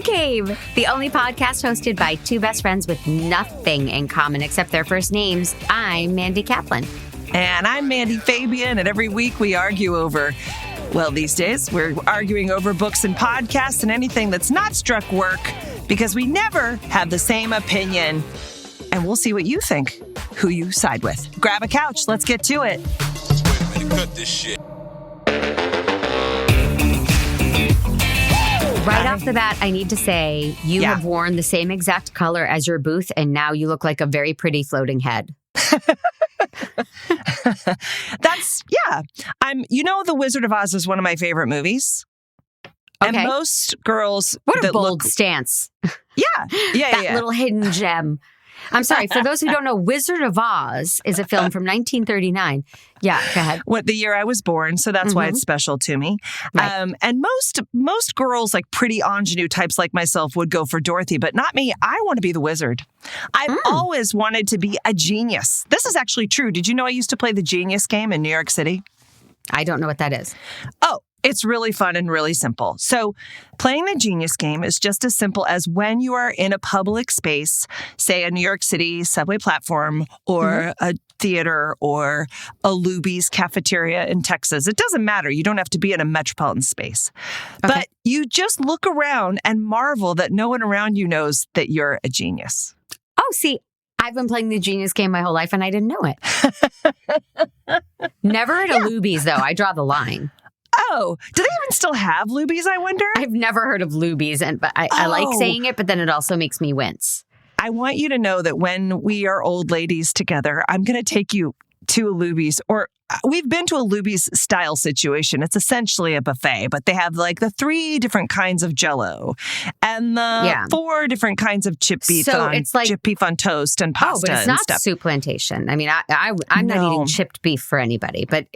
Mandcave, the only podcast hosted by two best friends with nothing in common except their first names. I'm Mandy Kaplan. And I'm Mandy Fabian, and every week we argue over, well, these days we're arguing over books and podcasts and anything that's not struck work because we never have the same opinion. And we'll see what you think, who you side with. Grab a couch, let's get to it. Wait a minute, cut this shit. Right off the bat, I need to say you have worn the same exact color as your booth, and now you look like a very pretty floating head. The Wizard of Oz is one of my favorite movies. Okay. And most girls What a bold stance. That little hidden gem. I'm sorry, for those who don't know, Wizard of Oz is a film from 1939. Yeah, go ahead. What the year I was born, so that's why it's special to me. Right. And most girls, like pretty ingenue types like myself, would go for Dorothy, but not me. I want to be the wizard. I've always wanted to be a genius. This is actually true. Did you know I used to play the Genius game in New York City? I don't know what that is. Oh, it's really fun and really simple. So playing the Genius game is just as simple as when you are in a public space, say a New York City subway platform or a theater or a Luby's cafeteria in Texas. It doesn't matter. You don't have to be in a metropolitan space. Okay. But you just look around and marvel that no one around you knows that you're a genius. Oh, see, I've been playing the Genius game my whole life and I didn't know it. Never at a Luby's, though. I draw the line. Oh, do they even still have Luby's, I wonder? I've never heard of Luby's, but I like saying it, but then it also makes me wince. I want you to know that when we are old ladies together, I'm going to take you to a Luby's, or we've been to a Luby's style situation. It's essentially a buffet, but they have like the 3 different kinds of Jell-O and the 4 different kinds of chip beef on toast and pasta. Oh, but it's not Soup Plantation. I mean, I'm not eating chipped beef for anybody, but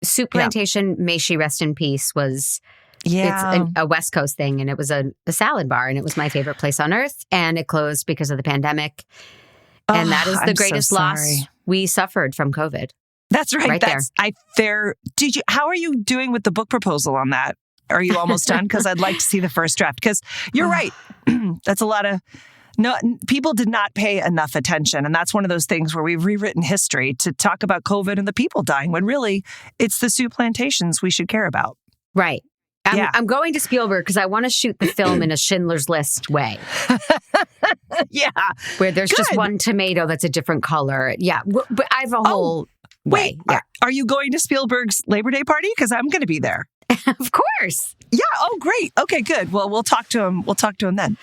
Soup Plantation, may she rest in peace, was... It's a West Coast thing, and it was a salad bar, and it was my favorite place on earth, and it closed because of the pandemic. And that is the greatest loss we suffered from COVID. That's right. There. How are you doing with the book proposal on that? Are you almost done? Because I'd like to see the first draft. Because you're right. That's a lot of... No, people did not pay enough attention. And that's one of those things where we've rewritten history to talk about COVID and the people dying, when really it's the Soup Plantations we should care about. Right. I'm going to Spielberg because I want to shoot the film in a Schindler's List way. Where there's just one tomato that's a different color. Yeah. But I have a whole way. Wait, are you going to Spielberg's Labor Day party? Because I'm going to be there. Of course. Yeah. Oh, great. Okay, good. Well, we'll talk to him. We'll talk to him then.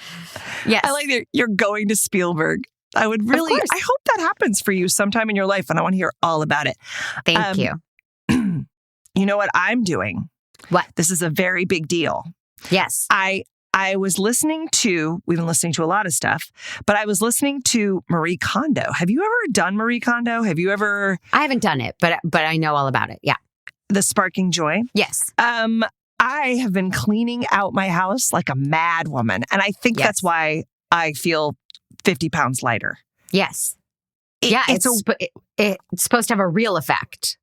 Yes. I like that you're going to Spielberg. I hope that happens for you sometime in your life, and I want to hear all about it. Thank you. You know what I'm doing? What? This is a very big deal. Yes. I was listening to, we've been listening to a lot of stuff, but I was listening to Marie Kondo. Have you ever done Marie Kondo? Have you ever? I haven't done it, but I know all about it. Yeah. The Sparking Joy? Yes. I have been cleaning out my house like a mad woman. And I think that's why I feel 50 pounds lighter. Yes. It's supposed to have a real effect.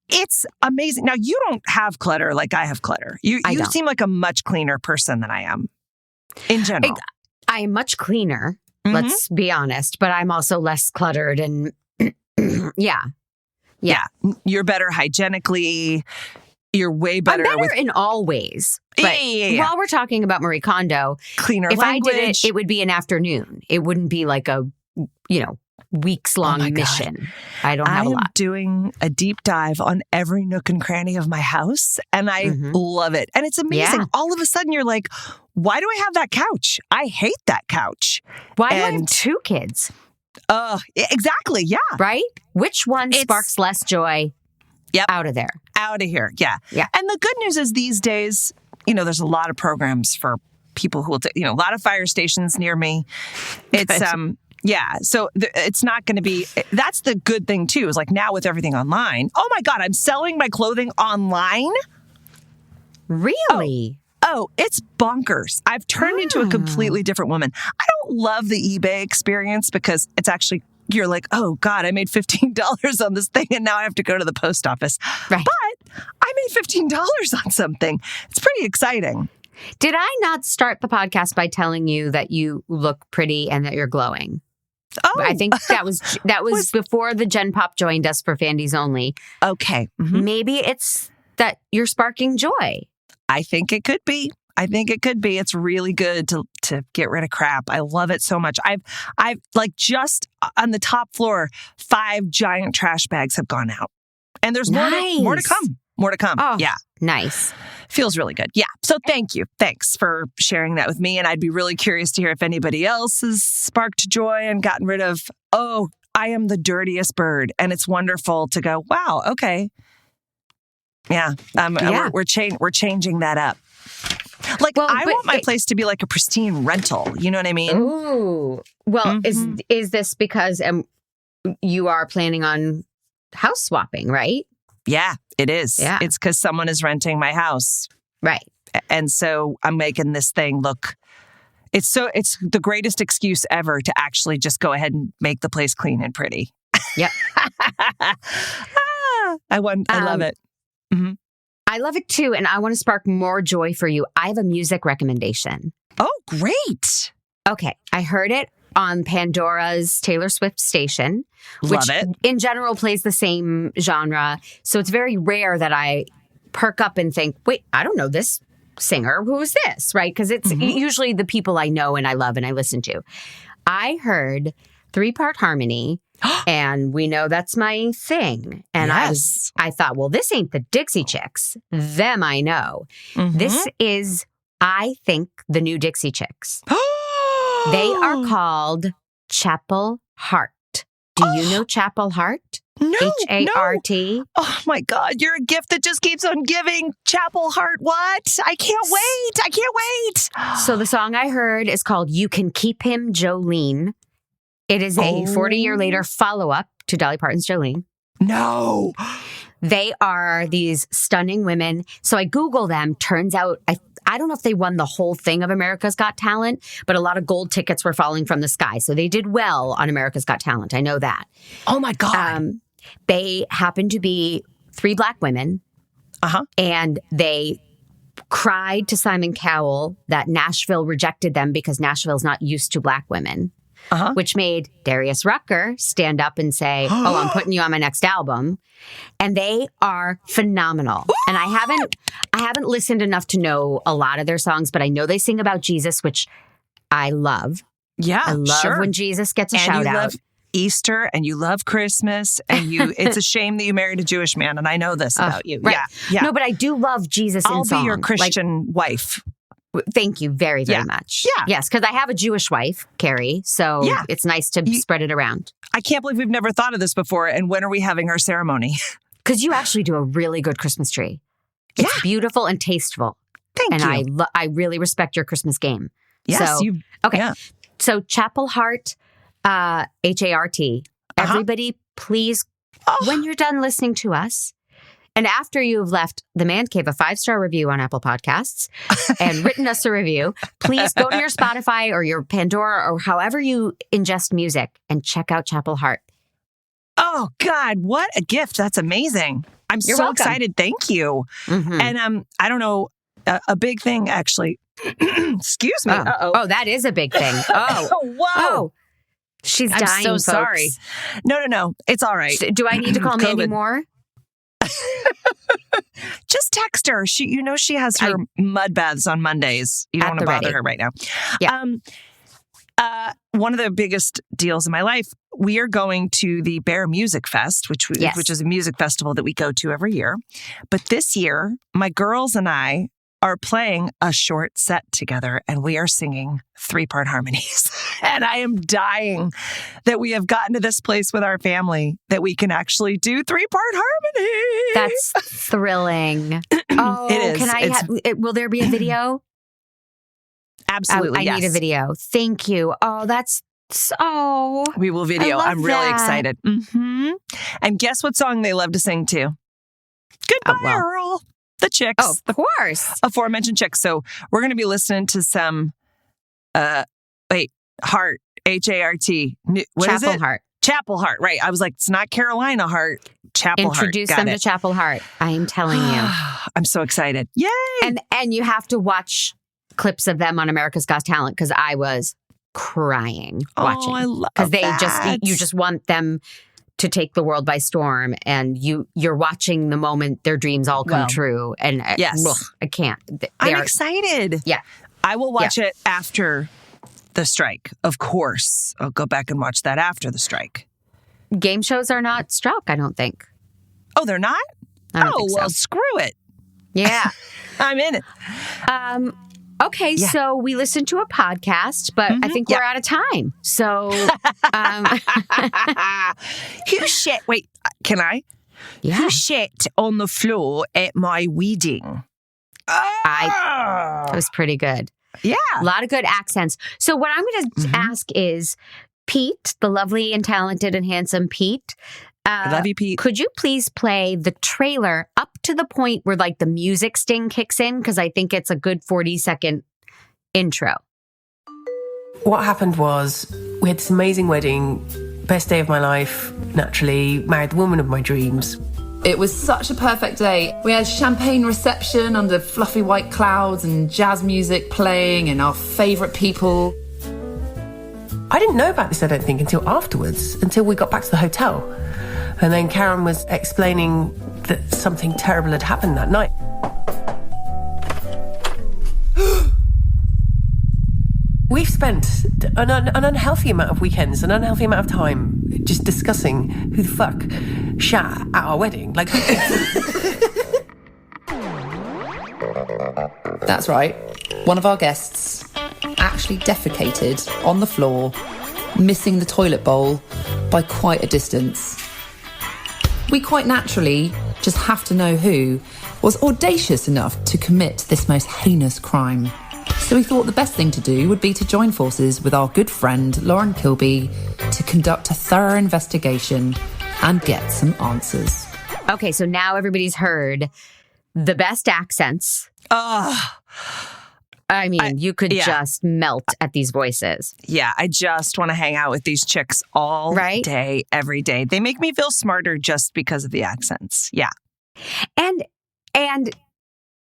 It's amazing. Now, you don't have clutter like I have clutter. You seem like a much cleaner person than I am in general. I am much cleaner, let's be honest, but I'm also less cluttered and yeah. You're better hygienically. You're way better. I'm better in all ways. But while we're talking about Marie Kondo, cleaner if language. I did it would be an afternoon. It wouldn't be like a, weeks-long mission. I don't have a lot. I am doing a deep dive on every nook and cranny of my house, and I love it. And it's amazing. Yeah. All of a sudden, you're like, why do I have that couch? I hate that couch. Why do I have 2 kids? Exactly, yeah. Right? Which one sparks less joy? Yep. Out of there. Out of here, yeah. And the good news is these days, there's a lot of programs for people who will, a lot of fire stations near me. It's, so it's not going to be, that's the good thing too, is like now with everything online. Oh my God, I'm selling my clothing online? Really? Oh, it's bonkers. I've turned into a completely different woman. I don't love the eBay experience because it's actually, you're like, oh God, I made $15 on this thing and now I have to go to the post office. Right. But I made $15 on something. It's pretty exciting. Did I not start the podcast by telling you that you look pretty and that you're glowing? Oh, I think that was before the Gen Pop joined us for Fandies Only. Okay. Mm-hmm. Maybe it's that you're sparking joy. I think it could be. It's really good to get rid of crap. I love it so much. I've like just on the top floor, 5 giant trash bags have gone out. And there's more to come. More to come. Oh, yeah. Nice. Feels really good. Yeah. So thank you. Thanks for sharing that with me. And I'd be really curious to hear if anybody else has sparked joy and gotten rid of, I am the dirtiest bird. And it's wonderful to go, wow, okay. Yeah. We're changing that up. Like, I want my place to be like a pristine rental. You know what I mean? Ooh. Well, is this because you are planning on house swapping, right? Yeah, it is. Yeah. It's because someone is renting my house. Right. And so I'm making this thing look, it's the greatest excuse ever to actually just go ahead and make the place clean and pretty. Yep. I love it. Mm-hmm. I love it too. And I want to spark more joy for you. I have a music recommendation. Oh, great. Okay. I heard it on Pandora's Taylor Swift station, which in general plays the same genre. So it's very rare that I perk up and think, wait, I don't know this singer. Who is this? Right? Because it's usually the people I know and I love and I listen to. I heard 3-part harmony. And we know that's my thing. And yes. I thought, well, this ain't the Dixie Chicks. Them I know. Mm-hmm. This is, I think, the new Dixie Chicks. They are called Chapel Hart. Do you know Chapel Hart? No. H-A-R-T. No. Oh my God, you're a gift that just keeps on giving. Chapel Hart, what? I can't wait. So the song I heard is called You Can Keep Him, Jolene. It is a 40-year later follow-up to Dolly Parton's Jolene. No. They are these stunning women. So I Google them. Turns out, I don't know if they won the whole thing of America's Got Talent, but a lot of gold tickets were falling from the sky. So they did well on America's Got Talent. I know that. Oh my God. They happen to be 3 Black women. And they cried to Simon Cowell that Nashville rejected them because Nashville's not used to Black women. Which made Darius Rucker stand up and say, I'm putting you on my next album. And they are phenomenal. And I haven't listened enough to know a lot of their songs, but I know they sing about Jesus, which I love. Yeah, I love when Jesus gets a shout out. You love Easter and you love Christmas and it's a shame that you married a Jewish man. And I know this about you. Right. Yeah. No, but I do love Jesus in song. I'll be your Christian wife. Thank you very, very much. Yeah. Yes, because I have a Jewish wife, Carrie, so it's nice to spread it around. I can't believe we've never thought of this before. And when are we having our ceremony? Because you actually do a really good Christmas tree. It's beautiful and tasteful. Thank you. And I really respect your Christmas game. Yes. So, okay. Yeah. So Chapel Hart, H-A-R-T. Everybody, please, when you're done listening to us, and after you've left the Mandcave a 5-star review on Apple Podcasts and written us a review, please go to your Spotify or your Pandora or however you ingest music and check out Chapel Hart. Oh, God, what a gift. That's amazing. I'm You're so welcome. excited. Thank you. Mm-hmm. And I don't know, a big thing, actually. Excuse me. Uh-oh. Oh, that is a big thing. Oh. Whoa. Oh. She's dying, I'm so folks. sorry. No. It's all right. Do I need to call Mandy more? Just text her. She has her mud baths on Mondays. You don't want to bother her right now. Yeah. One of the biggest deals in my life, we are going to the Bear Music Fest, which is a music festival that we go to every year. But this year, my girls and I are playing a short set together and we are singing 3-part harmonies. And I am dying that we have gotten to this place with our family that we can actually do 3-part harmony. That's thrilling. Oh, it is. Will there be a video? Absolutely. I need a video. Thank you. Oh, that's so. We will video. I'm really excited. Mm-hmm. And guess what song they love to sing to? Goodbye, Earl. The Chicks. Oh, of course. Aforementioned Chicks. So we're going to be listening to some, Hart, H-A-R-T. What is it? Chapel Hart. Chapel Hart, right. I was like, it's not Carolina Hart. Chapel Hart. Introduce them to Chapel Hart. I am telling you. I'm so excited. Yay. And you have to watch clips of them on America's Got Talent because I was crying watching. I love because that. you just want them to take the world by storm, and you're watching the moment their dreams all come true. And yes, I can't. I'm excited. Yeah, I will watch it after the strike. Of course, I'll go back and watch that after the strike. Game shows are not struck, I don't think. Oh, they're not? I don't think so. Well, screw it. Yeah. I'm in it. Okay, so we listened to a podcast, but I think we're out of time. So, who shit? Wait, can I? Yeah. Who shit on the floor at my wedding? That was pretty good. Yeah. A lot of good accents. So what I'm going to ask is, Pete, the lovely and talented and handsome Pete. I love you, Pete. Could you please play the trailer up to the point where like the music sting kicks in? Because I think it's a good 40-second intro. What happened was we had this amazing wedding, best day of my life, naturally, married the woman of my dreams. It was such a perfect day. We had champagne reception under fluffy white clouds and jazz music playing and our favourite people. I didn't know about this, I don't think, until afterwards, until we got back to the hotel. And then Karen was explaining that something terrible had happened that night. We've spent an unhealthy amount of weekends, an unhealthy amount of time just discussing who the fuck shat at our wedding. Like, That's right. One of our guests actually defecated on the floor, missing the toilet bowl by quite a distance. We quite naturally just have to know who was audacious enough to commit this most heinous crime. So we thought the best thing to do would be to join forces with our good friend Lauren Kilby to conduct a thorough investigation and get some answers. Okay, so now everybody's heard the best accents. I mean, you could just melt at these voices. Yeah, I just want to hang out with these chicks all day, every day. They make me feel smarter just because of the accents. Yeah. And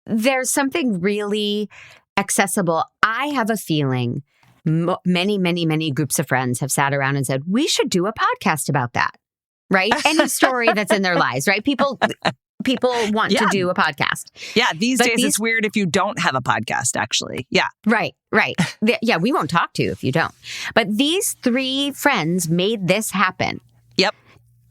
there's something really accessible. I have a feeling many groups of friends have sat around and said, we should do a podcast about that, right? Any story that's in their lives, right? People want to do a podcast. Yeah, these days it's weird if you don't have a podcast, actually. Yeah. Right. Yeah, we won't talk to you if you don't. But these three friends made this happen. Yep.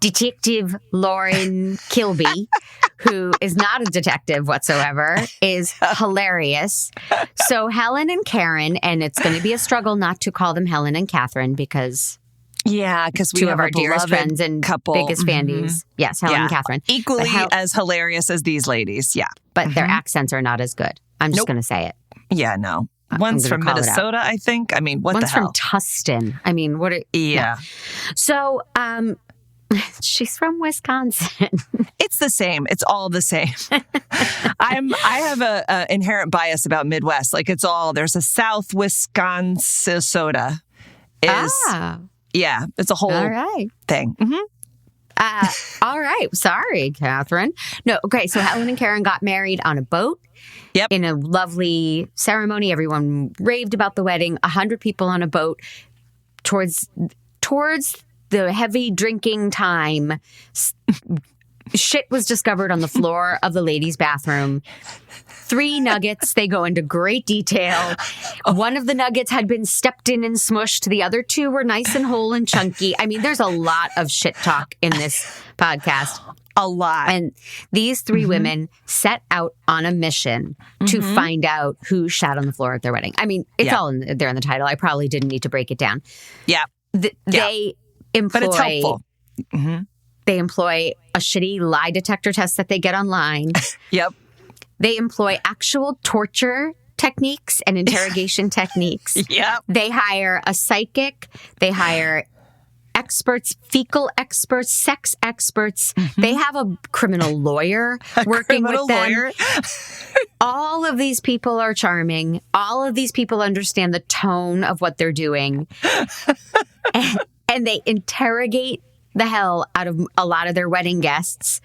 Detective Lauren Kilby, who is not a detective whatsoever, is hilarious. So Helen and Karen, and it's going to be a struggle not to call them Helen and Catherine because... Yeah, because we two have of our dearest friends and couple. Biggest fandies. Yes, Helen and Catherine. Equally as hilarious as these ladies, But their accents are not as good. I'm just going to say it. Yeah, no. One's from Minnesota, I think. I mean, what the hell? One's from Tustin. I mean, what are... Yeah. So, she's from Wisconsin. It's the same. It's all the same. I have a inherent bias about Midwest. Like there's a South Wisconsin soda. Yeah, it's a whole thing. All right. Sorry, Catherine. No, okay. So Helen and Karen got married on a boat. Yep. In a lovely ceremony. Everyone raved about the wedding. 100 people on a boat. Towards the heavy drinking time, shit was discovered on the floor of the ladies' bathroom. 3 nuggets. They go into great detail. One of the nuggets had been stepped in and smushed. The other 2 were nice and whole and chunky. I mean, there's a lot of shit talk in this podcast. A lot. And these 3 women set out on a mission to find out who shat on the floor at their wedding. I mean, it's all there in the title. I probably didn't need to break it down. Yeah. They employ... But it's helpful. They employ a shitty lie detector test that they get online. Yep. They employ actual torture techniques and interrogation techniques. Yep. They hire a psychic. They hire experts, fecal experts, sex experts. They have a criminal lawyer working with them. All of these people are charming. All of these people understand the tone of what they're doing. And they interrogate the hell out of a lot of their wedding guests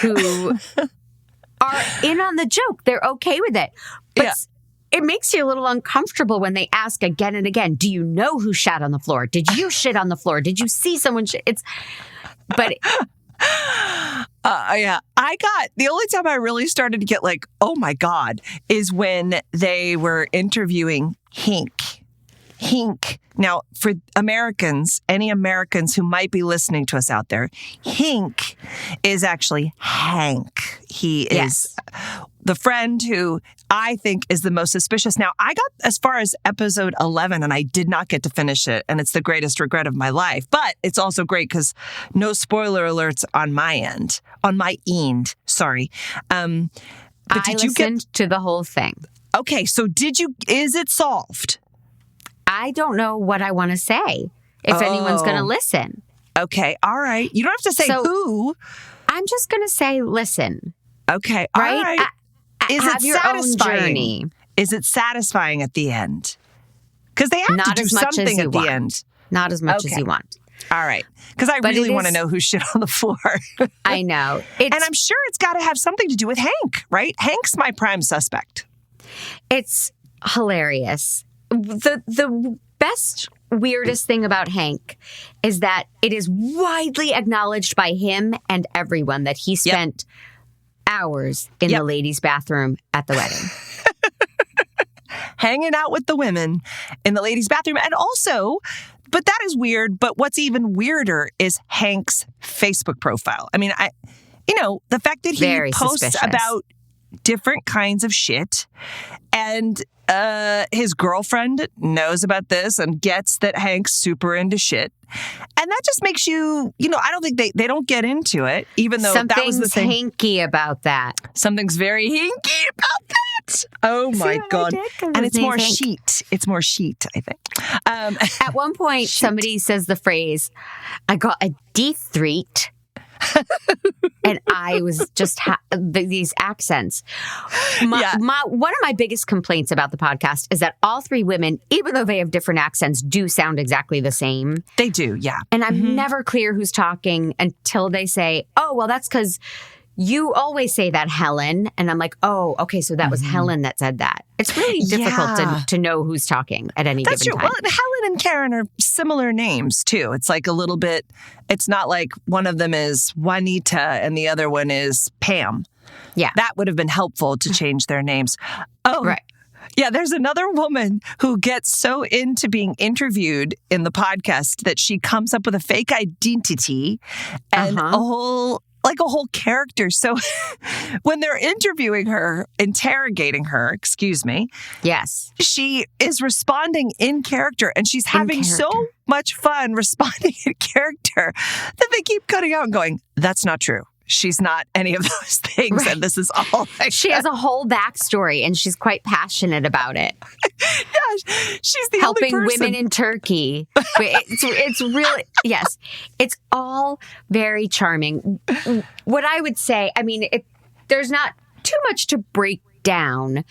who are in on the joke. They're okay with it. But it makes you a little uncomfortable when they ask again and again, do you know who shat on the floor? Did you shit on the floor? Did you see someone shit? But yeah, the only time I really started to get like, oh my God, is when they were interviewing Hink. Now, for Americans, any Americans who might be listening to us out there, Hink is actually Hank. He is the friend who I think is the most suspicious. Now, I got as far as episode 11 and I did not get to finish it. And it's the greatest regret of my life. But it's also great because no spoiler alerts on my end. Sorry. But I listened to the whole thing. Okay, so is it solved? I don't know what I want to say if anyone's going to listen. Okay, all right. You don't have to say who. I'm just going to say, listen. Okay, all right. Is have it your satisfying? own journey. Is it satisfying at the end? Because they have to do something at the end. Not as much as you want. All right. Because I really want to know who shit on the floor. I know. And I'm sure it's got to have something to do with Hank, right? Hank's my prime suspect. It's hilarious. The best, weirdest thing about Hank is that it is widely acknowledged by him and everyone that he spent hours in the ladies' bathroom at the wedding. Hanging out with the women in the ladies' bathroom. And also, but that is weird. But what's even weirder is Hank's Facebook profile. I mean, the fact that he posts about different kinds of shit and his girlfriend knows about this and gets that Hank's super into shit. And that just makes you, I don't think they don't get into it, even though that was the thing. Something's hinky about that. Something's very hinky about that. Oh my God. And it's more sheet. It's more sheet, I think. At one point, somebody says the phrase, I got a D3. And I was just these accents. One of my biggest complaints about the podcast is that all three women, even though they have different accents, do sound exactly the same. They do, yeah. And I'm never clear who's talking until they say, oh, well, that's because you always say that, Helen. And I'm like, oh, okay, so that was Helen that said that. It's really difficult to know who's talking at any given time. Well, Helen and Karen are similar names, too. It's like a little bit, it's not like one of them is Juanita and the other one is Pam. Yeah. That would have been helpful to change their names. Oh, right. Yeah, there's another woman who gets so into being interviewed in the podcast that she comes up with a fake identity and a whole character. So when they're interrogating her, yes, she is responding in character and she's having so much fun responding in character that they keep cutting out and going, that's not true. She's not any of those things. Right. And this is all. She has a whole backstory and she's quite passionate about it. Yeah, she's the helping only person. Women in Turkey. It's really, yes, it's all very charming. What I would say, I mean, there's not too much to break down.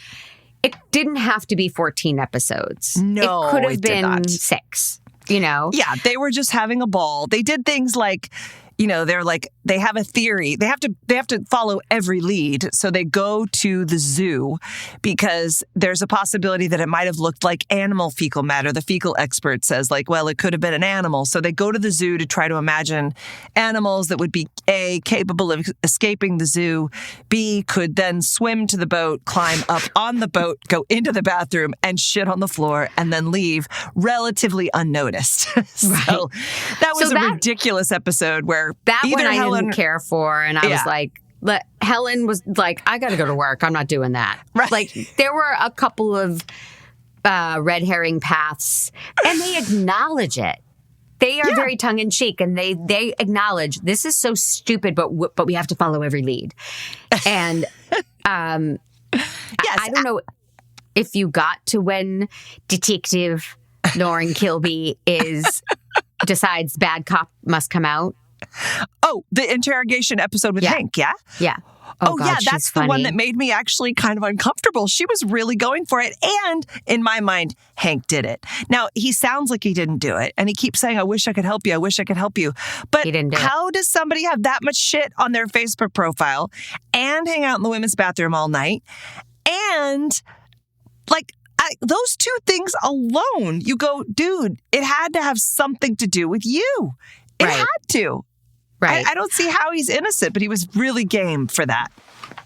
It didn't have to be 14 episodes. No, it could have been 6, Yeah, they were just having a ball. They did things like, they're like, they have a theory. They have to follow every lead. So they go to the zoo because there's a possibility that it might have looked like animal fecal matter. The fecal expert says like, well, it could have been an animal. So they go to the zoo to try to imagine animals that would be A, capable of escaping the zoo, B, could then swim to the boat, climb up on the boat, go into the bathroom and shit on the floor and then leave relatively unnoticed. So that was a ridiculous episode where that one I didn't care for. And I was like, Helen was like, I got to go to work. I'm not doing that. Right. Like there were a couple of red herring paths and they acknowledge it. They are very tongue in cheek and they acknowledge this is so stupid, but we have to follow every lead. And I don't know if you got to when Detective Lauren Kilby decides bad cop must come out. Oh, the interrogation episode with Hank, yeah? Yeah. Oh God, that's the one that made me actually kind of uncomfortable. She was really going for it. And in my mind, Hank did it. Now, he sounds like he didn't do it. And he keeps saying, I wish I could help you. I wish I could help you. But how does somebody have that much shit on their Facebook profile and hang out in the women's bathroom all night and like, those two things alone, you go, dude, it had to have something to do with you. It had to. Right. I don't see how he's innocent, but he was really game for that.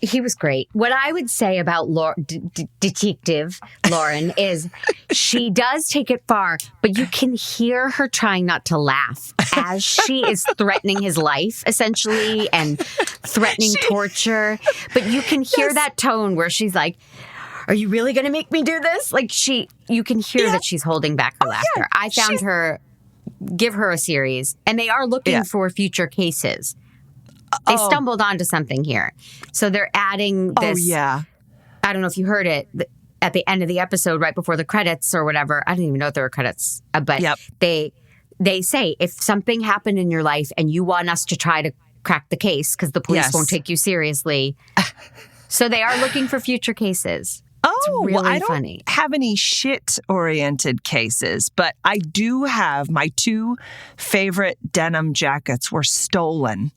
He was great. What I would say about Detective Lauren is she does take it far, but you can hear her trying not to laugh as she is threatening his life, essentially, and threatening torture. But you can hear that tone where she's like, are you really going to make me do this? Like you can hear that she's holding back her laughter. Yeah. I found give her a series, and they are looking for future cases. They stumbled onto something here. So they're adding this. Oh, yeah. I don't know if you heard it at the end of the episode, right before the credits or whatever. I didn't even know if there were credits. But they say, if something happened in your life and you want us to try to crack the case because the police won't take you seriously. So they are looking for future cases. Oh, really well, I don't funny. have any shit-oriented cases, but I do have my 2 favorite denim jackets were stolen.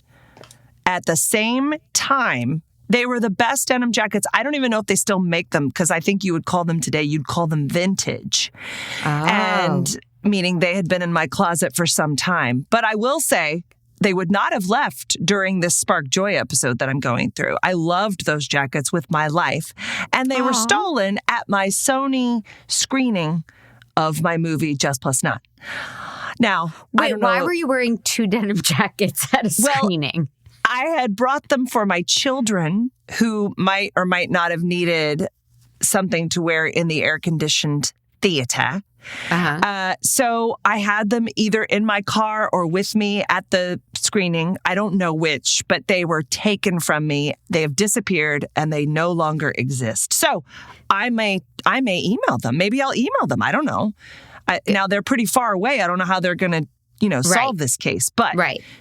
At the same time, they were the best denim jackets. I don't even know if they still make them because I think you would call them today, you'd call them vintage. Oh. And meaning they had been in my closet for some time. But I will say they would not have left during this Spark Joy episode that I'm going through. I loved those jackets with my life. And they were stolen at my Sony screening of my movie Just Plus Not. Now, wait, why were you wearing 2 denim jackets at a screening? I had brought them for my children who might or might not have needed something to wear in the air-conditioned theater. So I had them either in my car or with me at the screening. I don't know which, but they were taken from me. They have disappeared and they no longer exist. So I may email them. Maybe I'll email them. I don't know. Now they're pretty far away. I don't know how they're going to solve this case. But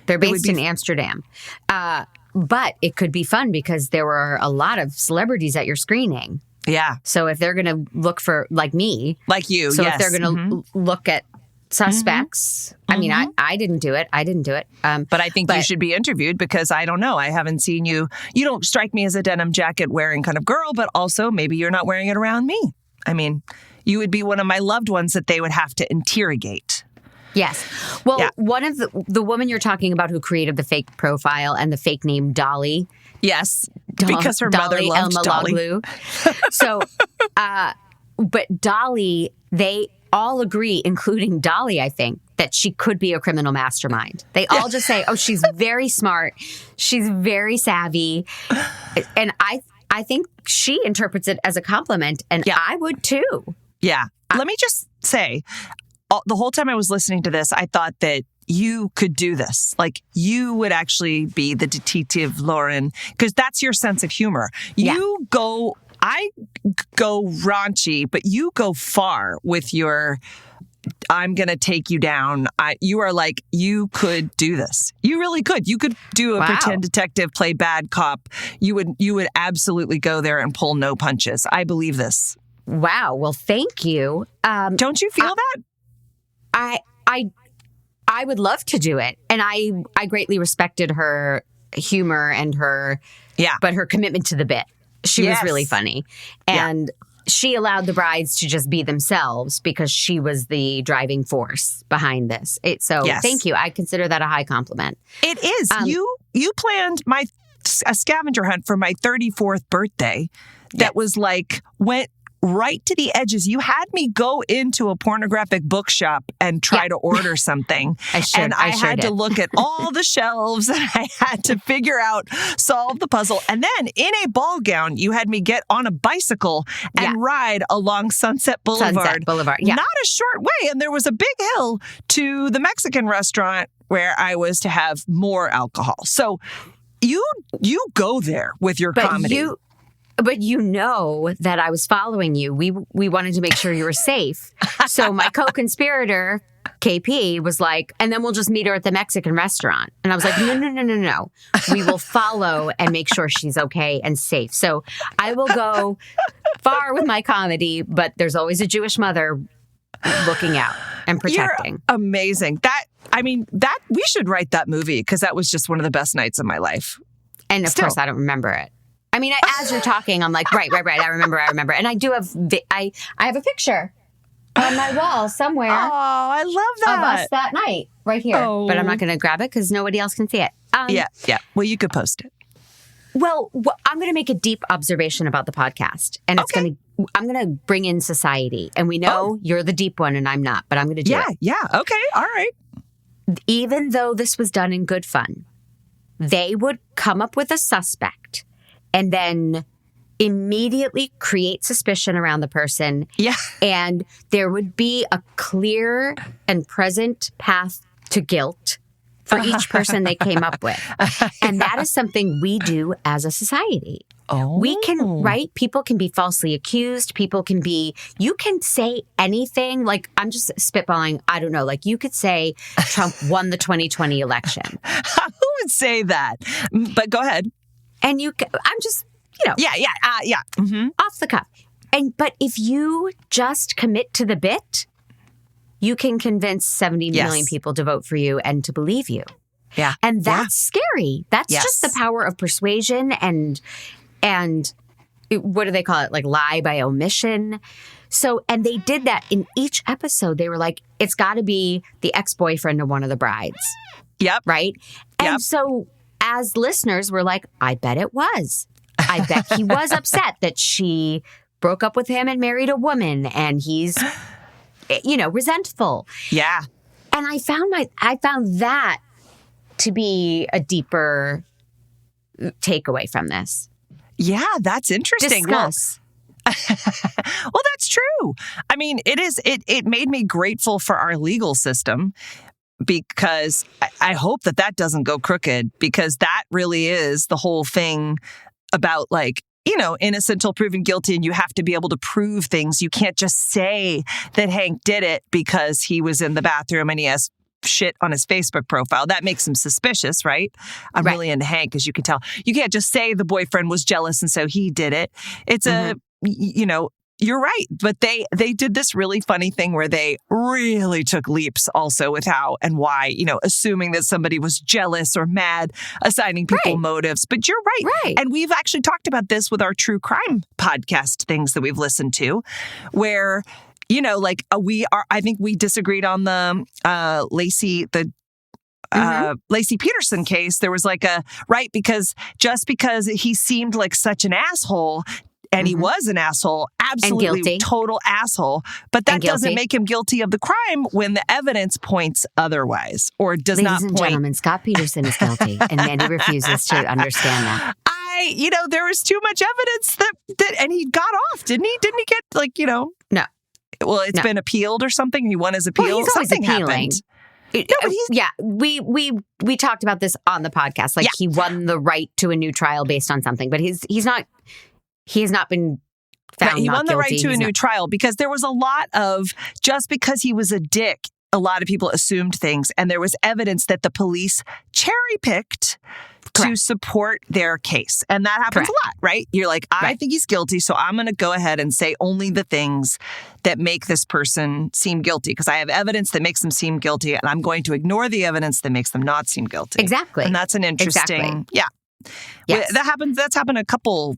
they're based in Amsterdam. But it could be fun because there were a lot of celebrities at your screening. Yeah. So if they're going to look for, like me. Like you, so if they're going to look at suspects, I mean, I didn't do it. But I think you should be interviewed because I don't know. I haven't seen you. You don't strike me as a denim jacket wearing kind of girl, but also maybe you're not wearing it around me. I mean, you would be one of my loved ones that they would have to interrogate. Yes. Well, one of the woman you're talking about who created the fake profile and the fake name Dolly. Yes. Because her mother loved Dolly. So, but Dolly, they all agree, including Dolly, I think, that she could be a criminal mastermind. They all just say, oh, she's very smart. She's very savvy. And I think she interprets it as a compliment, and I would too. Yeah. Let me just say, the whole time I was listening to this, I thought that you could do this. Like, you would actually be the detective, Lauren, because that's your sense of humor. I go raunchy, but you go far with your, I'm going to take you down. You are like, you could do this. You really could. You could do a pretend detective, play bad cop. You would absolutely go there and pull no punches. I believe this. Wow. Well, thank you. Don't you feel that? I would love to do it. And I greatly respected her humor and but her commitment to the bit. She was really funny. And she allowed the brides to just be themselves because she was the driving force behind this. Thank you. I consider that a high compliment. It is. You planned a scavenger hunt for my 34th birthday that was like, went right to the edges. You had me go into a pornographic bookshop and try to order something. I had to look at all the shelves and I had to solve the puzzle. And then in a ball gown, you had me get on a bicycle and ride along Sunset Boulevard. Not a short way. And there was a big hill to the Mexican restaurant where I was to have more alcohol. So you go there with your comedy. But you know that I was following you. We wanted to make sure you were safe. So my co-conspirator, KP, was like, and then we'll just meet her at the Mexican restaurant. And I was like, no. We will follow and make sure she's okay and safe. So I will go far with my comedy, but there's always a Jewish mother looking out and protecting. You're amazing. We should write that movie because that was just one of the best nights of my life. And of course, I don't remember it. I mean, as you're talking, I'm like, right. I remember. And I do have, I have a picture on my wall somewhere. Oh, I love that. Of us that night, right here. Oh. But I'm not going to grab it because nobody else can see it. Yeah. Well, you could post it. Well, I'm going to make a deep observation about the podcast. And I'm going to bring in society. And we know you're the deep one and I'm not, but I'm going to do it. Yeah. Okay. All right. Even though this was done in good fun, they would come up with a suspect and then immediately create suspicion around the person. Yeah. And there would be a clear and present path to guilt for each person they came up with. And that is something we do as a society. Oh. We can, right? People can be falsely accused. You can say anything. Like, I'm just spitballing. I don't know. Like, you could say Trump won the 2020 election. Who would say that? But go ahead. And I'm just, Yeah. Mm-hmm. Off the cuff. But if you just commit to the bit, you can convince 70 million people to vote for you and to believe you. Yeah. And that's scary. That's just the power of persuasion and what do they call it? Like lie by omission. So, and they did that in each episode. They were like, it's got to be the ex-boyfriend of one of the brides. Yep. Right? And so as listeners, we're like, I bet it was. I bet he was upset that she broke up with him and married a woman and he's, resentful. Yeah. And I found that to be a deeper takeaway from this. Yeah, that's interesting. Discuss. Well, that's true. I mean, it made me grateful for our legal system because I hope that doesn't go crooked because that really is the whole thing about like, innocent till proven guilty and you have to be able to prove things. You can't just say that Hank did it because he was in the bathroom and he has shit on his Facebook profile. That makes him suspicious, right? I'm really into Hank, as you can tell. You can't just say the boyfriend was jealous and so he did it. It's you're right. But they did this really funny thing where they really took leaps also with how and why, assuming that somebody was jealous or mad, assigning people motives. But you're right. And we've actually talked about this with our true crime podcast things that we've listened to where I think we disagreed on the Lacey Peterson case. There was because he seemed like such an asshole and he was an asshole, absolutely total asshole. But that doesn't make him guilty of the crime when the evidence points otherwise or does not point. Ladies and gentlemen, Scott Peterson is guilty and Mandy refuses to understand that. There was too much evidence that and he got off, didn't he? Didn't he get No. Well, it's been appealed or something. He won his appeal. Well, he's always something appealing. Happened. We talked about this on the podcast. Like he won the right to a new trial based on something, but he has not been found. He not won the guilty. right to a new trial because there was a lot of just because he was a dick. A lot of people assumed things, and there was evidence that the police cherry-picked to support their case. And that happens a lot, right? You're like, I think he's guilty, so I'm going to go ahead and say only the things that make this person seem guilty because I have evidence that makes them seem guilty, and I'm going to ignore the evidence that makes them not seem guilty. Exactly. And that's an interesting, Yes. That's happened a couple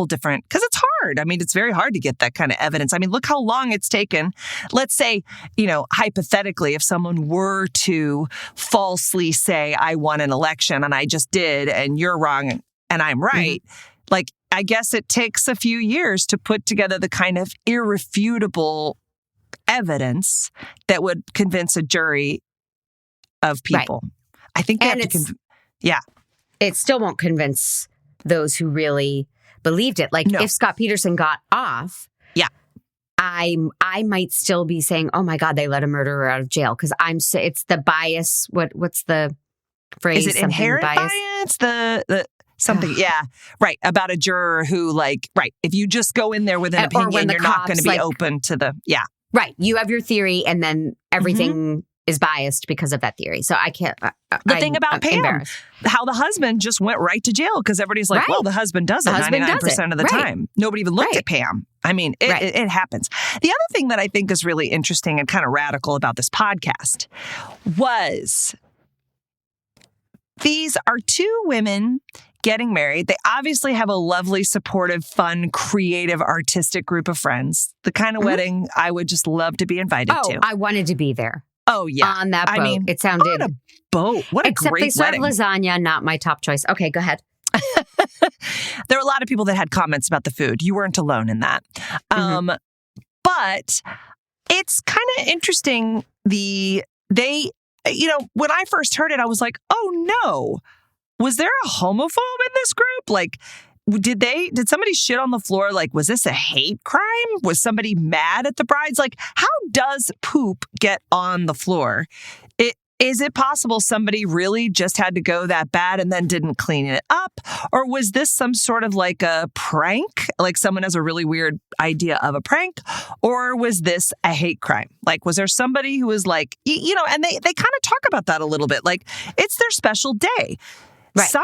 different, because it's hard. I mean, it's very hard to get that kind of evidence. I mean, look how long it's taken. Let's say, hypothetically, if someone were to falsely say, I won an election and I just did, and you're wrong and I'm right, I guess it takes a few years to put together the kind of irrefutable evidence that would convince a jury of people. Right. I think they have to It still won't convince those who really believed it. If Scott Peterson got off, I might still be saying, "Oh my God, they let a murderer out of jail." Because it's the bias. What's the phrase? Is it inherent bias? The something? Right. About a juror who, if you just go in there with an opinion, you're not going to be open to the Right. You have your theory, and then everything is biased because of that theory. So I can't. The thing about Pam, how the husband just went right to jail because everybody's like, well, the husband does it 99% of the time. Nobody even looked at Pam. I mean, it happens. The other thing that I think is really interesting and kind of radical about this podcast was these are two women getting married. They obviously have a lovely, supportive, fun, creative, artistic group of friends. The kind of wedding I would just love to be invited to. I wanted to to be there. Oh, yeah. On that boat. I mean, it sounded... on a boat. What a except great they served wedding. lasagna, not my top choice. Okay, go ahead. There were a lot of people that had comments about the food. You weren't alone in that. But it's kind of interesting. When I first heard it, I was like, oh no, was there a homophobe in this group? Like, did somebody shit on the floor? Like, was this a hate crime? Was somebody mad at the brides? Like, how does poop get on the floor? Is it possible somebody really just had to go that bad and then didn't clean it up? Or was this some sort of like a prank? Like someone has a really weird idea of a prank? Or was this a hate crime? Like, was there somebody who was like, and they kind of talk about that a little bit. Like, it's their special day. Right.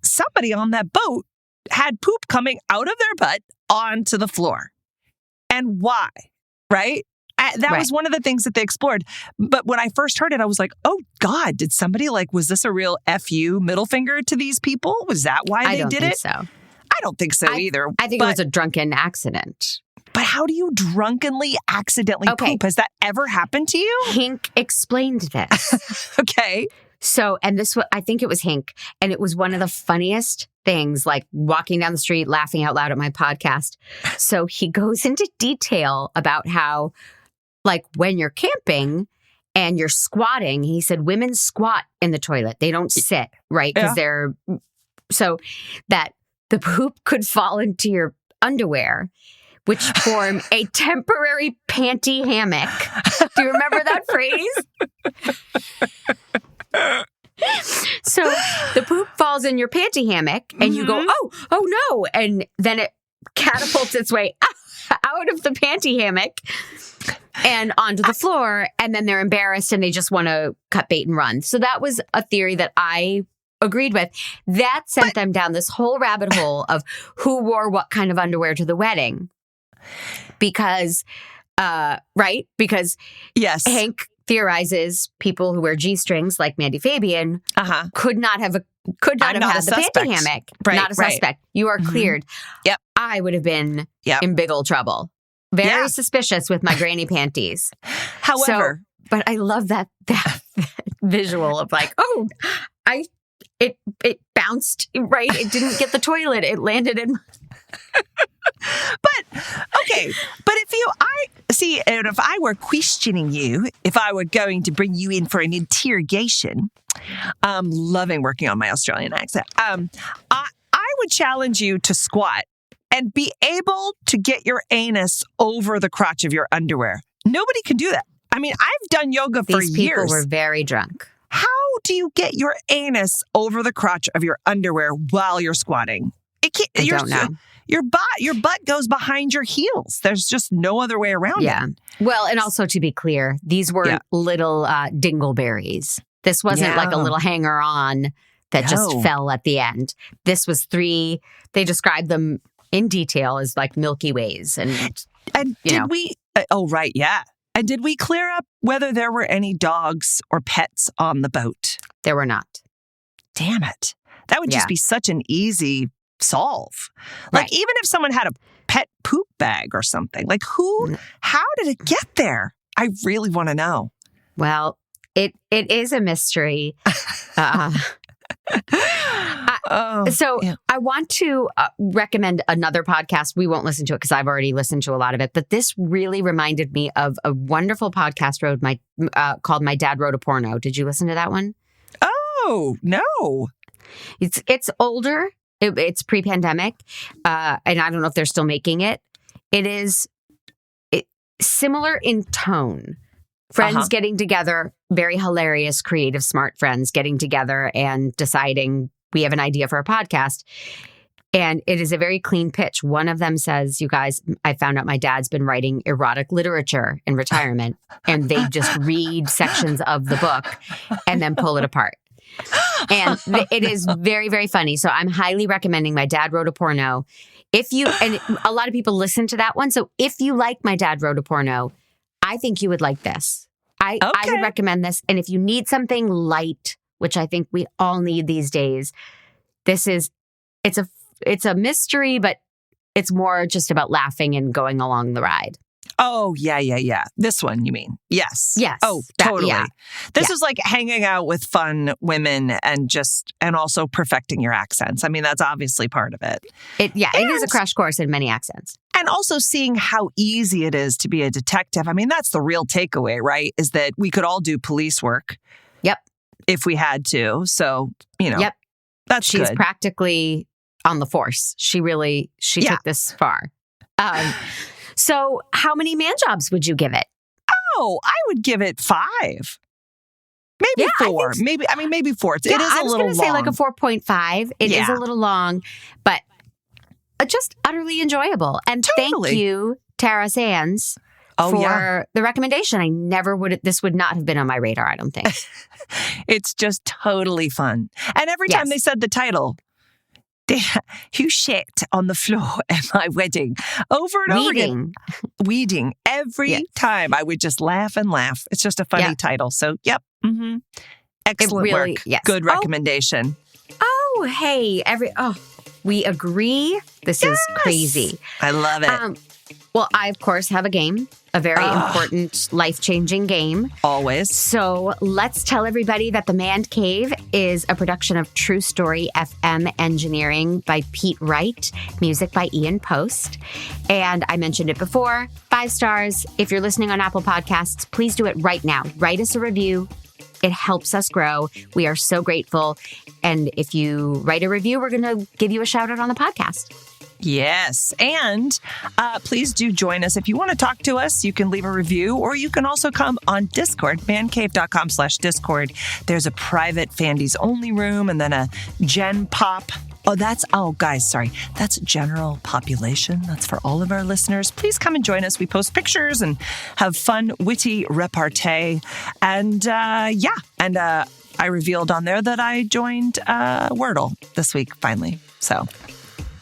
Somebody on that boat had poop coming out of their butt onto the floor. And why? Right? That was one of the things that they explored. But when I first heard it, I was like, oh, God, did somebody was this a real FU middle finger to these people? Was that why they did it? So. I don't think so either. I think it was a drunken accident. But how do you drunkenly accidentally poop? Has that ever happened to you? Hink explained this. Okay. So, and I think it was Hink. And it was one of the funniest things, like walking down the street, laughing out loud at my podcast. So he goes into detail about how, like, when you're camping and you're squatting, he said women squat in the toilet. They don't sit, right? Because so that the poop could fall into your underwear, which form a temporary panty hammock. Do you remember that phrase? So the poop falls in your panty hammock and you go, oh no. And then it catapults its way out of the panty hammock and onto the floor. And then they're embarrassed and they just want to cut bait and run. So that was a theory that I agreed with. That sent them down this whole rabbit hole of who wore what kind of underwear to the wedding. Because, Because yes, Hank theorizes people who wear G-strings like Mandy Fabian could not have had the panty hammock. Right, not a suspect. You are cleared. Yep. I would have been in big old trouble. Very suspicious with my granny panties. However, but I love that visual of like, it bounced, right? It didn't get the toilet. It landed in. But if I were questioning you, if I were going to bring you in for an interrogation, loving working on my Australian accent, I would challenge you to squat and be able to get your anus over the crotch of your underwear. Nobody can do that. I mean, I've done yoga for years. These people were very drunk. How do you get your anus over the crotch of your underwear while you're squatting? I don't know. Your butt goes behind your heels. There's just no other way around it. Well, and also to be clear, these were little dingleberries. This wasn't like a little hanger-on that just fell at the end. This was 3. They described them in detail as like Milky Ways. And did we... And did we clear up whether there were any dogs or pets on the boat? There were not. Damn it. That would just be such an easy solve. Like, even if someone had a pet poop bag or something, like how did it get there? I really want to know. Well, it is a mystery. I want to recommend another podcast. We won't listen to it because I've already listened to a lot of it, but this really reminded me of a wonderful podcast called My Dad Wrote a Porno. Did you listen to that one? Oh, no. It's older. It's pre-pandemic, and I don't know if they're still making it. It is similar in tone. Friends getting together, very hilarious, creative, smart friends getting together and deciding we have an idea for a podcast. And it is a very clean pitch. One of them says, you guys, I found out my dad's been writing erotic literature in retirement, and they just read sections of the book and then pull it apart. And it is very, very funny. So I'm highly recommending My Dad Wrote a Porno. And a lot of people listen to that one. So if you like My Dad Wrote a Porno, I think you would like this. I would recommend this. And if you need something light, which I think we all need these days, this is it's a mystery, but it's more just about laughing and going along the ride. Oh, yeah. This one, you mean? Yes. Yes. Oh, totally. Yeah. This is like hanging out with fun women and also perfecting your accents. I mean, that's obviously part of it. It is a crash course in many accents. And also seeing how easy it is to be a detective. I mean, that's the real takeaway, right? Is that we could all do police work. Yep. If we had to. So, Yep. She's good. Practically on the force. She took this far. So how many man jobs would you give it? Oh, I would give it 5. Maybe 4. Maybe 4. It is a little long. I was going to say like a 4.5. It is a little long, but just utterly enjoyable. And thank you, Tara Sands, for the recommendation. This would not have been on my radar, I don't think. It's just totally fun. And every time they said the title, who shit on the floor at my wedding? Over and over again. Weeding. Every time I would just laugh and laugh. It's just a funny title. So, yep. Mm-hmm. Excellent work. Yes. Good recommendation. Oh, hey. We agree. This is crazy. I love it. Well, I, of course, have a game, a very important, life-changing game. Always. So let's tell everybody that the Mandcave is a production of True Story FM engineering by Pete Wright, music by Ian Post. And I mentioned it before, 5 stars. If you're listening on Apple Podcasts, please do it right now. Write us a review. It helps us grow. We are so grateful. And if you write a review, we're going to give you a shout out on the podcast. Yes. And please do join us. If you want to talk to us, you can leave a review, or you can also come on Discord, mancave.com/Discord. There's a private Fandies only room and then a Gen Pop. That's general population. That's for all of our listeners. Please come and join us. We post pictures and have fun, witty repartee. And I revealed on there that I joined Wordle this week, finally. So...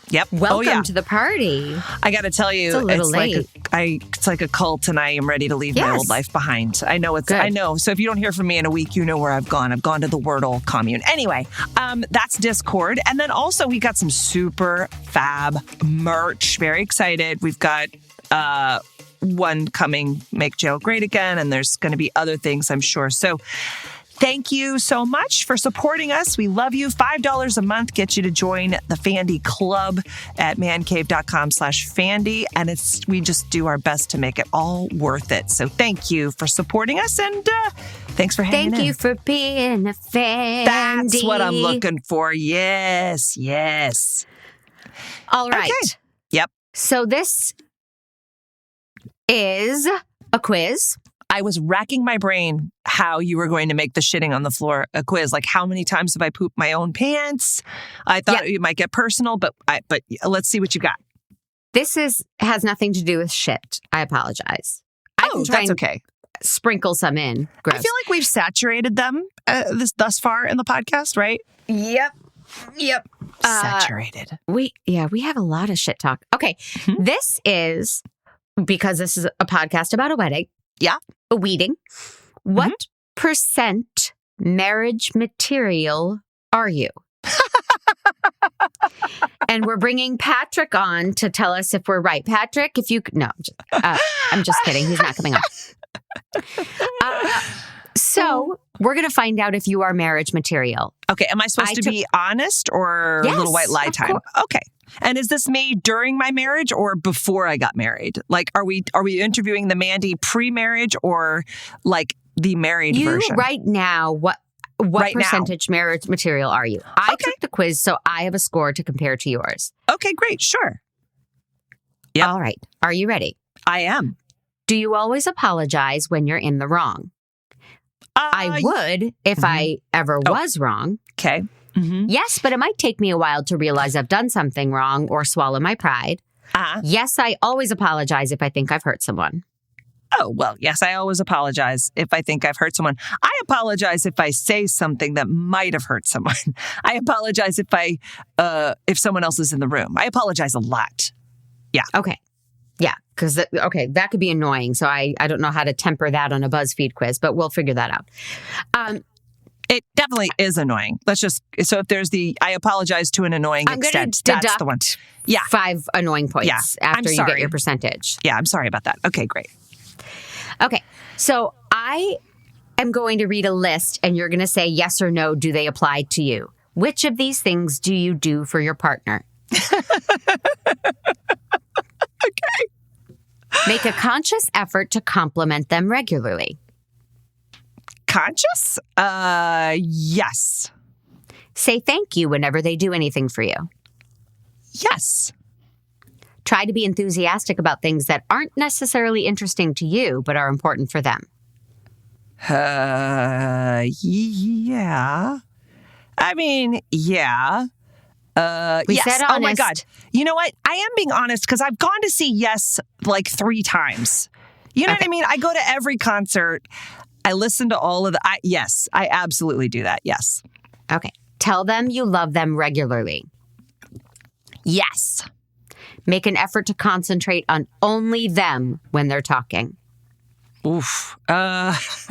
Yep. Welcome to the party. I got to tell you, it's a little late. It's like a cult, and I am ready to leave my old life behind. I know it's. Good. I know. So if you don't hear from me in a week, you know where I've gone. I've gone to the Wordle commune. Anyway, that's Discord, and then also we got some super fab merch. Very excited. We've got one coming, Make Jail Great Again, and there's going to be other things, I'm sure. So. Thank you so much for supporting us. We love you. $5 a month gets you to join the Fandy Club at mancave.com/Fandy. And we just do our best to make it all worth it. So thank you for supporting us, and thanks for hanging in. Thank you for being a Fandy. That's what I'm looking for. Yes. All right. Okay. Yep. So this is a quiz. I was racking my brain how you were going to make the shitting on the floor a quiz. Like, how many times have I pooped my own pants? I thought it might get personal, but let's see what you got. This has nothing to do with shit. I apologize. That's okay. Sprinkle some in. Gross. I feel like we've saturated them thus far in the podcast, right? Yep. Saturated. We have a lot of shit talk. Okay. Mm-hmm. This is, because this is a podcast about a wedding. Yeah. A wedding. What percent marriage material are you? And we're bringing Patrick on to tell us if we're right. Patrick, if you could, no, I'm just kidding. He's not coming on. So we're going to find out if you are marriage material. Okay. Am I supposed to be honest, or a little white lie time? Okay. And is this me during my marriage or before I got married? Like, are we interviewing the Mandy pre-marriage, or like the married version? Right now, what percentage marriage material are you? I took the quiz, so I have a score to compare to yours. Okay, great. Sure. Yep. All right. Are you ready? I am. Do you always apologize when you're in the wrong? I would if I ever was wrong. Okay. Mm-hmm. Yes, but it might take me a while to realize I've done something wrong or swallow my pride. Yes, I always apologize if I think I've hurt someone. Oh, well, yes, I always apologize if I think I've hurt someone. I apologize if I say something that might have hurt someone. I apologize if someone else is in the room. I apologize a lot. Yeah. Okay. Yeah, because that could be annoying. So I don't know how to temper that on a BuzzFeed quiz, but we'll figure that out. It definitely is annoying. So if there's I apologize to an annoying extent, that's the one. Yeah. 5 annoying points after you get your percentage. Yeah, I'm sorry about that. Okay, great. Okay, so I am going to read a list and you're going to say yes or no, do they apply to you? Which of these things do you do for your partner? Okay. Make a conscious effort to compliment them regularly. Conscious? Yes. Say thank you whenever they do anything for you. Yes. Try to be enthusiastic about things that aren't necessarily interesting to you, but are important for them. Yeah. I mean, yeah. We said honest. Oh my God. You know what? I am being honest because I've gone to see Yes like 3 times. You know what I mean? I go to every concert. I listen to all of yes, I absolutely do that. Yes. Okay. Tell them you love them regularly. Yes. Make an effort to concentrate on only them when they're talking. Oof. Yes.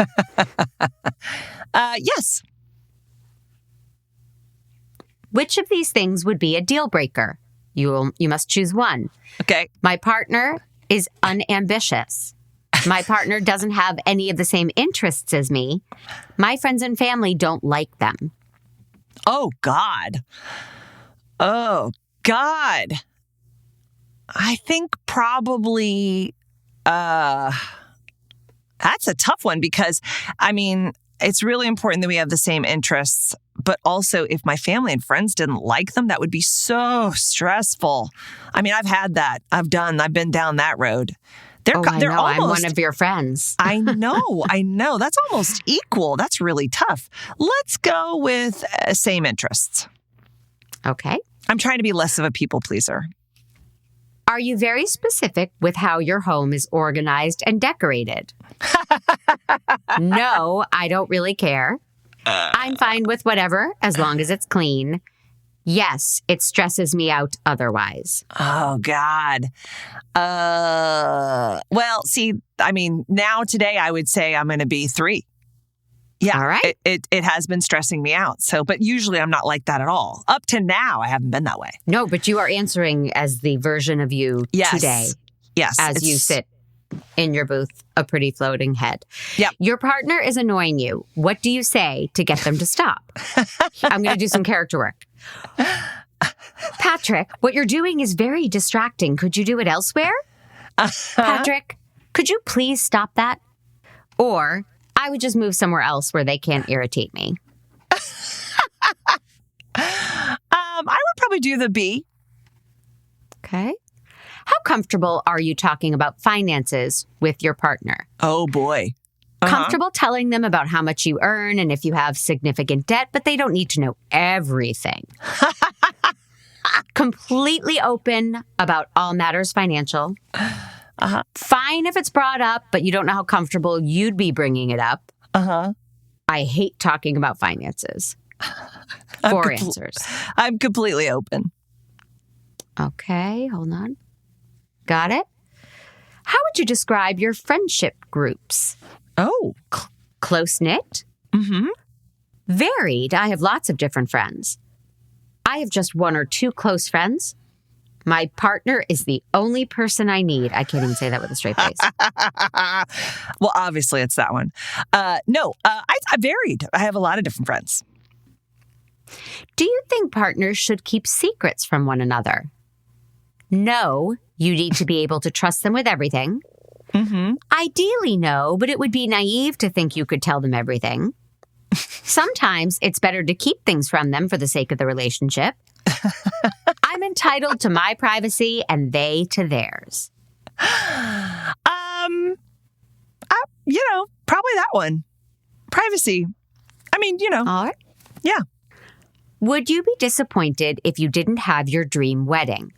Which of these things would be a deal breaker? You must choose one. Okay. My partner is unambitious. My partner doesn't have any of the same interests as me. My friends and family don't like them. Oh, God. Oh, God. I think probably, that's a tough one because, I mean, it's really important that we have the same interests. But also, if my family and friends didn't like them, that would be so stressful. I mean, I've had that. I've been down that road. They're almost, I'm one of your friends. I know. That's almost equal. That's really tough. Let's go with same interests. Okay. I'm trying to be less of a people pleaser. Are you very specific with how your home is organized and decorated? No, I don't really care. I'm fine with whatever, as long as it's clean. Yes, it stresses me out otherwise. Oh, God. Well, see, I mean, today, I would say I'm going to be 3. Yeah. All right. It has been stressing me out. But usually I'm not like that at all. Up to now, I haven't been that way. No, but you are answering as the version of you today. Yes. As you sit in your booth, a pretty floating head. Yep. Your partner is annoying you. What do you say to get them to stop? I'm going to do some character work. Patrick, what you're doing is very distracting. Could you do it elsewhere? Patrick, could you please stop that? Or I would just move somewhere else where they can't irritate me. I would probably do the B. Okay. How comfortable are you talking about finances with your partner? Oh, boy. Comfortable telling them about how much you earn and if you have significant debt, but they don't need to know everything. Completely open about all matters financial. Fine if it's brought up, but you don't know how comfortable you'd be bringing it up. I hate talking about finances. 4 answers. I'm completely open. Okay, hold on. Got it? How would you describe your friendship groups? Oh. Close-knit? Mm-hmm. Varied. I have lots of different friends. I have just 1 or 2 close friends. My partner is the only person I need. I can't even say that with a straight face. Well, obviously it's that one. No, I varied. I have a lot of different friends. Do you think partners should keep secrets from one another? No, you need to be able to trust them with everything. Mm-hmm. Ideally, no, but it would be naive to think you could tell them everything. Sometimes it's better to keep things from them for the sake of the relationship. I'm entitled to my privacy and they to theirs. Probably that one. Privacy. I mean, All right. Yeah. Would you be disappointed if you didn't have your dream wedding?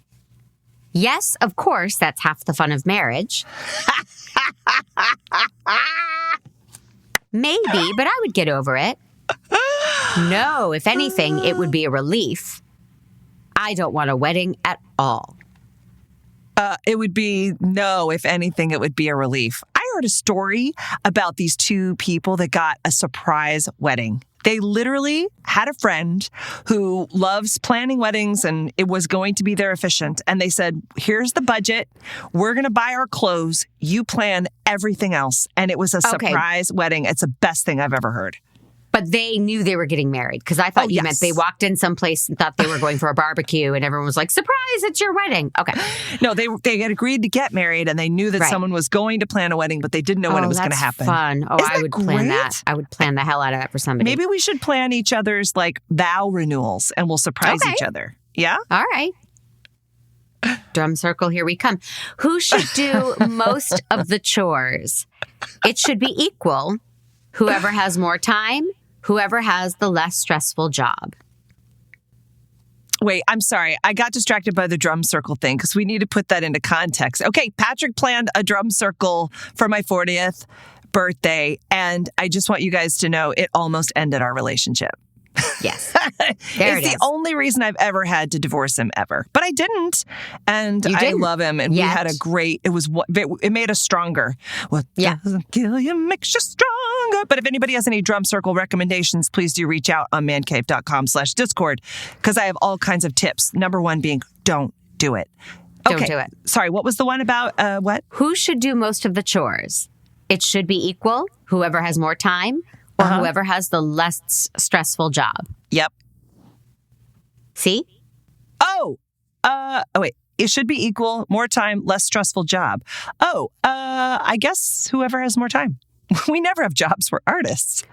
Yes, of course, that's half the fun of marriage. Maybe, but I would get over it. No, if anything, it would be a relief. I don't want a wedding at all. It would be, no, if anything, it would be a relief. I heard a story about these 2 people that got a surprise wedding. They literally had a friend who loves planning weddings and it was going to be their efficient. And they said, here's the budget. We're going to buy our clothes. You plan everything else. And it was a surprise wedding. It's the best thing I've ever heard. But they knew they were getting married because I thought you meant they walked in someplace and thought they were going for a barbecue and everyone was like, surprise, it's your wedding. Okay. No, they had agreed to get married and they knew that someone was going to plan a wedding, but they didn't know when it was going to happen. Fun. Oh, I would plan that. I would plan the hell out of that for somebody. Maybe we should plan each other's like vow renewals and we'll surprise each other. Yeah? All right. Drum circle, here we come. Who should do most of the chores? It should be equal. Whoever has more time, whoever has the less stressful job. Wait, I'm sorry. I got distracted by the drum circle thing because we need to put that into context. Okay, Patrick planned a drum circle for my 40th birthday, and I just want you guys to know it almost ended our relationship. Yes. It's the only reason I've ever had to divorce him ever. But I didn't. And I love him. And we had a great, it made us stronger. What doesn't kill you makes you stronger. But if anybody has any drum circle recommendations, please do reach out on mancave.com/Discord because I have all kinds of tips. Number one being, don't do it. Okay. Don't do it. Sorry, what was the one about what? Who should do most of the chores? It should be equal. Whoever has more time. Or whoever has the less stressful job. Yep. See? Wait. It should be equal, more time, less stressful job. I guess whoever has more time. We never have jobs. We're artists.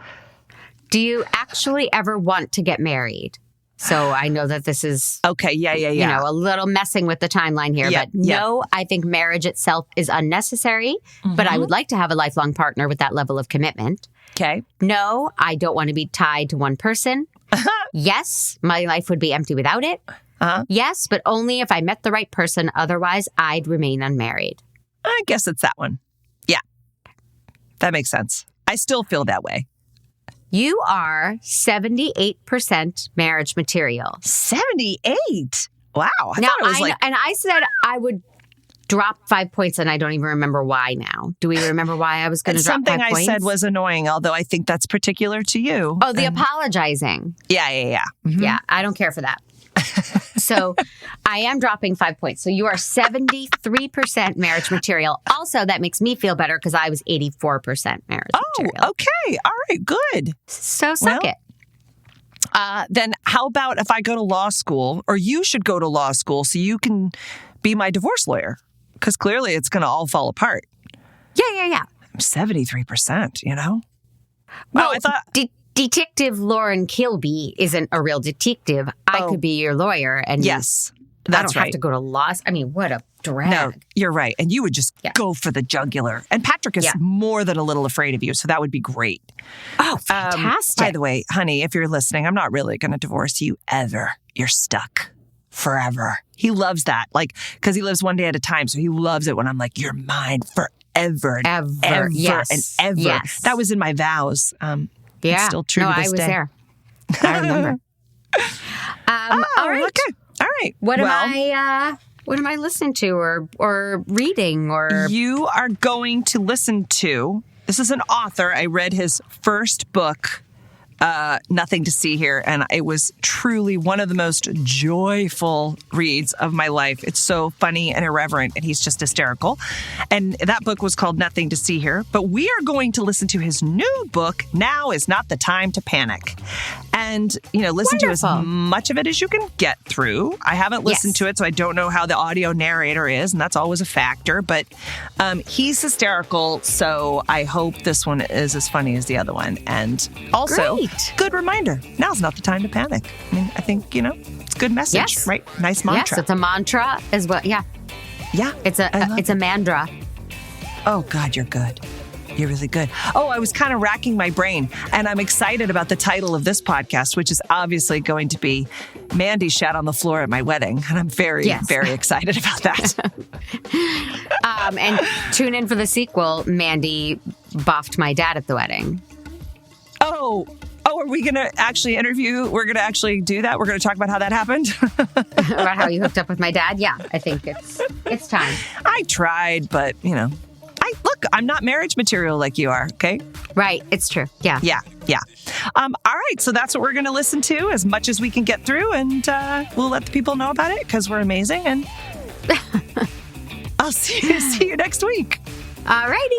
Do you actually ever want to get married? So I know that this is... Okay, yeah. You know, a little messing with the timeline here. But no, I think marriage itself is unnecessary. But I would like to have a lifelong partner with that level of commitment. Okay. No, I don't want to be tied to one person. Yes, my life would be empty without it. Yes, but only if I met the right person. Otherwise, I'd remain unmarried. I guess it's that one. Yeah. That makes sense. I still feel that way. You are 78% marriage material. 78? Wow. I thought it was and I said I would drop 5 points, and I don't even remember why now. Do we remember why I was going to drop 5 points? Something I said was annoying, although I think that's particular to you. Oh, the apologizing. Yeah. Mm-hmm. Yeah, I don't care for that. So I am dropping 5 points. So you are 73% marriage material. Also, that makes me feel better because I was 84% marriage material. Oh, okay. All right, good. So suck it. Then how about if I go to law school, or you should go to law school so you can be my divorce lawyer? Because clearly it's going to all fall apart. Yeah. 73%, you know? Well, I thought... Detective Lauren Kilby isn't a real detective. I could be your lawyer. And yes, I don't have to go to law. I mean, what a drag. No, you're right. And you would just go for the jugular. And Patrick is more than a little afraid of you, so that would be great. Oh, fantastic. By the way, honey, if you're listening, I'm not really going to divorce you ever. You're stuck forever. He loves that. Like, because he lives one day at a time, so he loves it when I'm like, you're mine forever and ever and ever. Yes. That was in my vows. Yeah. It's still true to this day. I was there. I remember. All right. Okay. All right. What am I listening to or reading or? You are going to listen to, this is an author. I read his first book, Nothing to See Here, and it was truly one of the most joyful reads of my life. It's so funny and irreverent, and he's just hysterical. And that book was called Nothing to See Here. But we are going to listen to his new book, Now is Not the Time to Panic. And, listen to as much of it as you can get through. I haven't listened to it, so I don't know how the audio narrator is, and that's always a factor. But he's hysterical, so I hope this one is as funny as the other one. And also, good reminder, now's not the time to panic. I mean, I think, it's a good message, right? Nice mantra. Yes, it's a mantra as well. Yeah. Yeah. It's a mandra. Oh, God, you're good. You're really good. Oh, I was kind of racking my brain, and I'm excited about the title of this podcast, which is obviously going to be Mandy Shat on the Floor at My Wedding. And I'm very, very excited about that. And tune in for the sequel, Mandy boffed my dad at the wedding. Oh, are we going to actually interview? We're going to actually do that? We're going to talk about how that happened? About how you hooked up with my dad? Yeah, I think it's time. I tried, but, I'm not marriage material like you are, okay? Right. It's true. Yeah. Yeah. All right. So that's what we're going to listen to as much as we can get through. And we'll let the people know about it because we're amazing. And I'll see you next week. All righty.